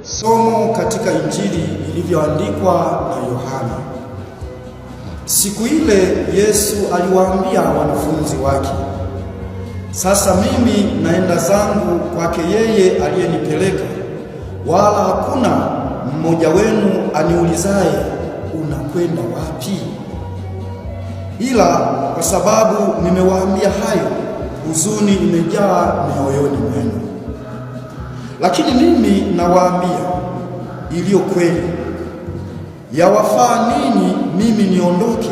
Somo katika Injili ilivyoandikwa na Yohana. Siku ile Yesu aliwaambia wanafunzi wake, sasa mimi naenda zangu kwake yeye aliyenipeleka, wala hakuna mmoja wenu aniulizaye unakwenda wapi? Ila kwa sababu nimewaambia hayo, huzuni imejaa mioyoni mwenu. Lakini mimi nawaambia iliyo kweli, yawafaa nini mimi niondoke?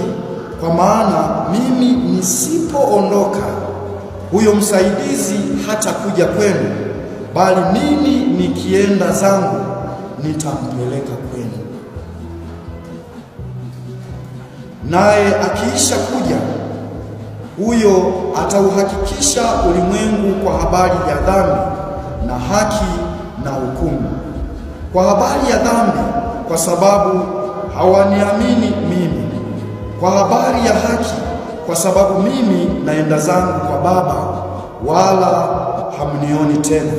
Kwa maana mimi nisipoondoka, huyo msaidizi hatakuja kwenu, bali mimi nikienda zangu nitampeleka kwenu. Naye akiisha kuja, huyo atauhakikisha ulimwengu kwa habari ya dhambi na haki na hukumu. Kwa habari ya dhambi, kwa sababu hawaniamini mimi; kwa habari ya haki, kwa sababu mimi naenda zangu kwa Baba, wala hamnioni tena;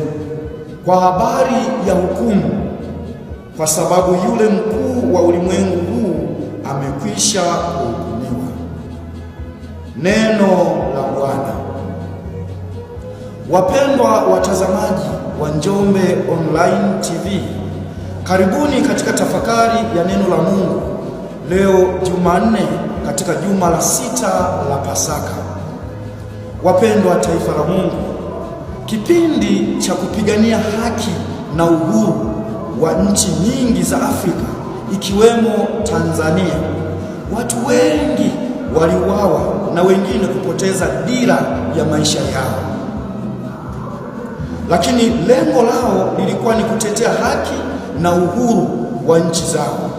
kwa habari ya hukumu, kwa sababu yule mkuu wa ulimwengu huu amekwisha kuhukumiwa. Neno la Bwana. Wapendwa watazamaji wa Njombe Online TV, karibuni katika tafakari ya neno la Mungu leo Jumanne katika juma la 6 la Pasaka. Wapendwa taifa la Mungu, kipindi cha kupigania haki na uhuru wa nchi nyingi za Afrika ikiwemo Tanzania, watu wengi waliuawa na wengine kupoteza dira ya maisha yao, lakini lengo lao lilikuwa ni kutetea haki na uhuru wa nchi zao,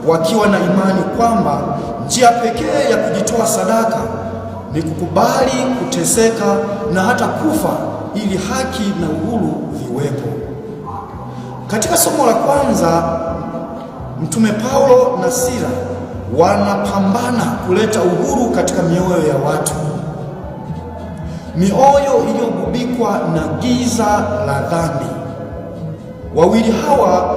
wakiwa na imani kwamba njia pekee ya kujitoa sadaka ni kukubali kuteseka na hata kufa ili haki na uhuru viwepo. Katika somo la kwanza, Mtume Paulo na Sila wanapambana kuleta uhuru katika mioyo ya watu, mioyo iliyogubikwa na giza la dhambi. Wawili hawa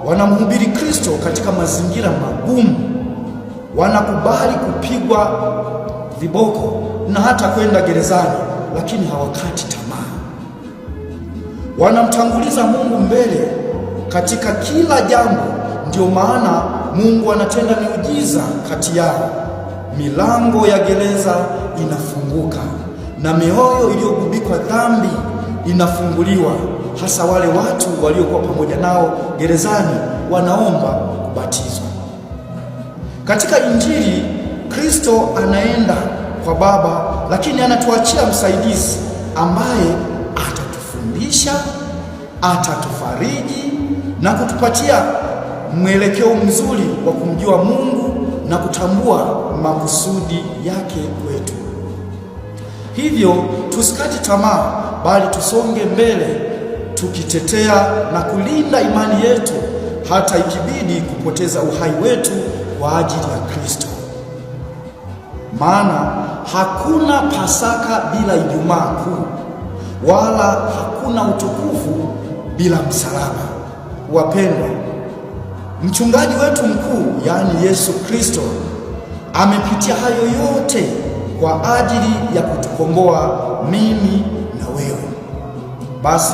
wanamhubiri Kristo katika mazingira magumu, wanakubali kupigwa viboko na hata kwenda gerezani, lakini hawakati tamaa. Wanamtanguliza Mungu mbele katika kila jambo. Ndio maana Mungu anatenda miujiza kati yao. Milango ya gereza inafunguka na mioyo iliyogubikwa dhambi inafunguliwa, hasa wale watu waliokuwa pamoja nao gerezani wanaomba kubatizwa. Katika Injili, Kristo anaenda kwa Baba, lakini anatuachia msaidizi ambaye atatufundisha, atatufariji na kutupatia mwelekeo mzuri wa kumjua Mungu na kutambua makusudi yake kwetu. Hivyo tusikate tamaa, bali tusonge mbele tukitetea na kulinda imani yetu, hata ikibidi kupoteza uhai wetu kwa ajili ya Kristo. Maana hakuna Pasaka bila Ijumaa Kuu, wala hakuna utukufu bila msalaba. Wapendwa, mchungaji wetu mkuu, yaani Yesu Kristo, amepitia hayo yote kwa ajili ya kutukomboa mimi na wewe. Basi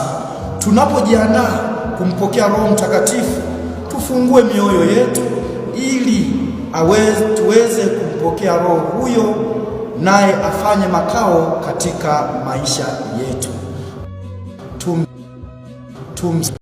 tunapojiandaa kumpokea Roho Mtakatifu, tufungue mioyo yetu ili tuweze kumpokea Roho huyo, naye afanye makao katika maisha yetu.